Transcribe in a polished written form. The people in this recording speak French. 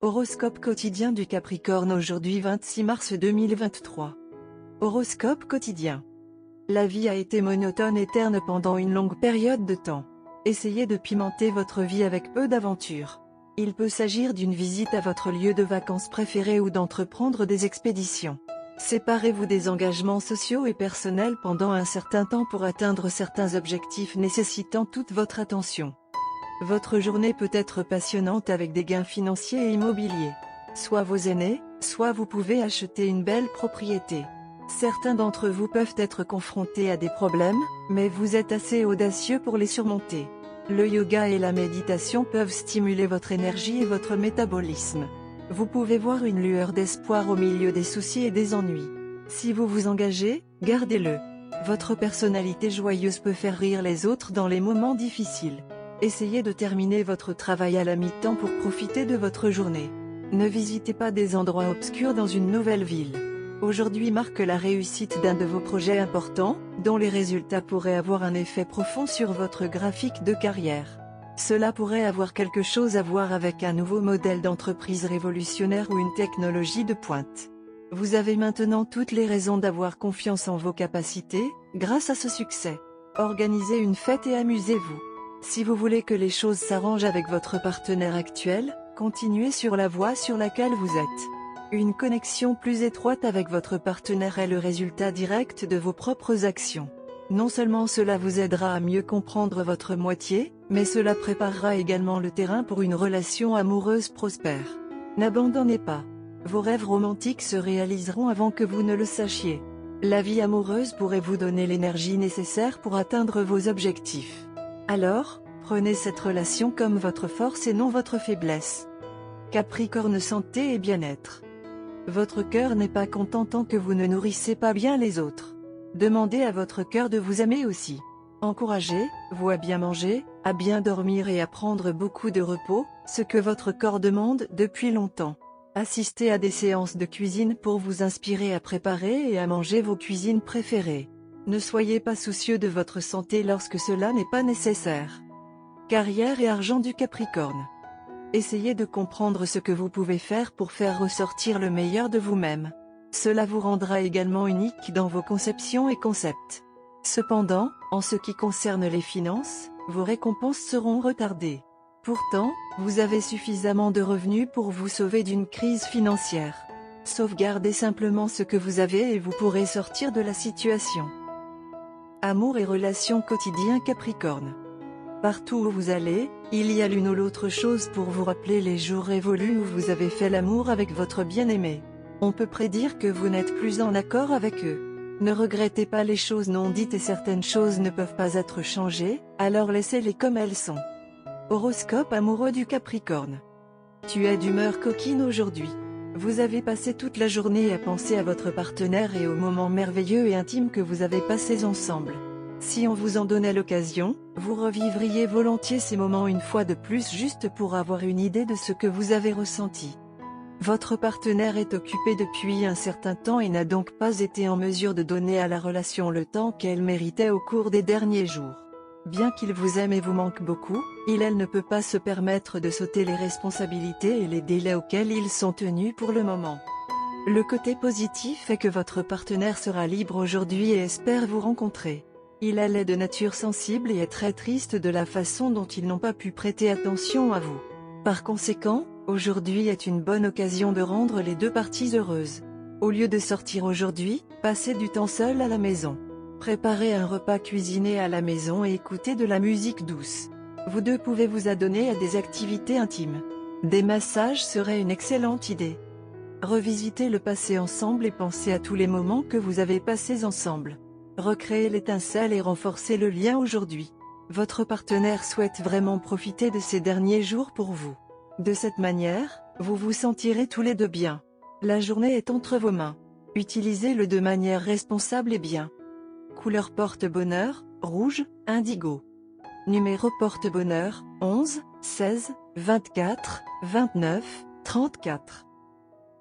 Horoscope quotidien du Capricorne aujourd'hui 26 mars 2023. Horoscope quotidien. La vie a été monotone et terne pendant une longue période de temps. Essayez de pimenter votre vie avec peu d'aventure. Il peut s'agir d'une visite à votre lieu de vacances préféré ou d'entreprendre des expéditions. Séparez-vous des engagements sociaux et personnels pendant un certain temps pour atteindre certains objectifs nécessitant toute votre attention. Votre journée peut être passionnante avec des gains financiers et immobiliers. Soit vos aînés, soit vous pouvez acheter une belle propriété. Certains d'entre vous peuvent être confrontés à des problèmes, mais vous êtes assez audacieux pour les surmonter. Le yoga et la méditation peuvent stimuler votre énergie et votre métabolisme. Vous pouvez voir une lueur d'espoir au milieu des soucis et des ennuis. Si vous vous engagez, gardez-le. Votre personnalité joyeuse peut faire rire les autres dans les moments difficiles. Essayez de terminer votre travail à la mi-temps pour profiter de votre journée. Ne visitez pas des endroits obscurs dans une nouvelle ville. Aujourd'hui marque la réussite d'un de vos projets importants, dont les résultats pourraient avoir un effet profond sur votre graphique de carrière. Cela pourrait avoir quelque chose à voir avec un nouveau modèle d'entreprise révolutionnaire ou une technologie de pointe. Vous avez maintenant toutes les raisons d'avoir confiance en vos capacités, grâce à ce succès. Organisez une fête et amusez-vous. Si vous voulez que les choses s'arrangent avec votre partenaire actuel, continuez sur la voie sur laquelle vous êtes. Une connexion plus étroite avec votre partenaire est le résultat direct de vos propres actions. Non seulement cela vous aidera à mieux comprendre votre moitié, mais cela préparera également le terrain pour une relation amoureuse prospère. N'abandonnez pas. Vos rêves romantiques se réaliseront avant que vous ne le sachiez. La vie amoureuse pourrait vous donner l'énergie nécessaire pour atteindre vos objectifs. Alors, prenez cette relation comme votre force et non votre faiblesse. Capricorne santé et bien-être. Votre cœur n'est pas content tant que vous ne nourrissez pas bien les autres. Demandez à votre cœur de vous aimer aussi. Encouragez-vous à bien manger, à bien dormir et à prendre beaucoup de repos, ce que votre corps demande depuis longtemps. Assistez à des séances de cuisine pour vous inspirer à préparer et à manger vos cuisines préférées. Ne soyez pas soucieux de votre santé lorsque cela n'est pas nécessaire. Carrière et argent du Capricorne. Essayez de comprendre ce que vous pouvez faire pour faire ressortir le meilleur de vous-même. Cela vous rendra également unique dans vos conceptions et concepts. Cependant, en ce qui concerne les finances, vos récompenses seront retardées. Pourtant, vous avez suffisamment de revenus pour vous sauver d'une crise financière. Sauvegardez simplement ce que vous avez et vous pourrez sortir de la situation. Amour et relations quotidiens Capricorne. Partout où vous allez, il y a l'une ou l'autre chose pour vous rappeler les jours révolus où vous avez fait l'amour avec votre bien-aimé. On peut prédire que vous n'êtes plus en accord avec eux. Ne regrettez pas les choses non dites et certaines choses ne peuvent pas être changées, alors laissez-les comme elles sont. Horoscope amoureux du Capricorne. Tu es d'humeur coquine aujourd'hui. Vous avez passé toute la journée à penser à votre partenaire et aux moments merveilleux et intimes que vous avez passés ensemble. Si on vous en donnait l'occasion, vous revivriez volontiers ces moments une fois de plus juste pour avoir une idée de ce que vous avez ressenti. Votre partenaire est occupé depuis un certain temps et n'a donc pas été en mesure de donner à la relation le temps qu'elle méritait au cours des derniers jours. Bien qu'il vous aime et vous manque beaucoup, elle ne peut pas se permettre de sauter les responsabilités et les délais auxquels ils sont tenus pour le moment. Le côté positif est que votre partenaire sera libre aujourd'hui et espère vous rencontrer. Il est de nature sensible et est très triste de la façon dont ils n'ont pas pu prêter attention à vous. Par conséquent, aujourd'hui est une bonne occasion de rendre les deux parties heureuses. Au lieu de sortir aujourd'hui, passez du temps seul à la maison. Préparez un repas cuisiné à la maison et écoutez de la musique douce. Vous deux pouvez vous adonner à des activités intimes. Des massages seraient une excellente idée. Revisitez le passé ensemble et pensez à tous les moments que vous avez passés ensemble. Recréez l'étincelle et renforcez le lien aujourd'hui. Votre partenaire souhaite vraiment profiter de ces derniers jours pour vous. De cette manière, vous vous sentirez tous les deux bien. La journée est entre vos mains. Utilisez-le de manière responsable et bien. Couleur porte-bonheur, rouge, indigo. Numéro porte-bonheur, 11, 16, 24, 29, 34.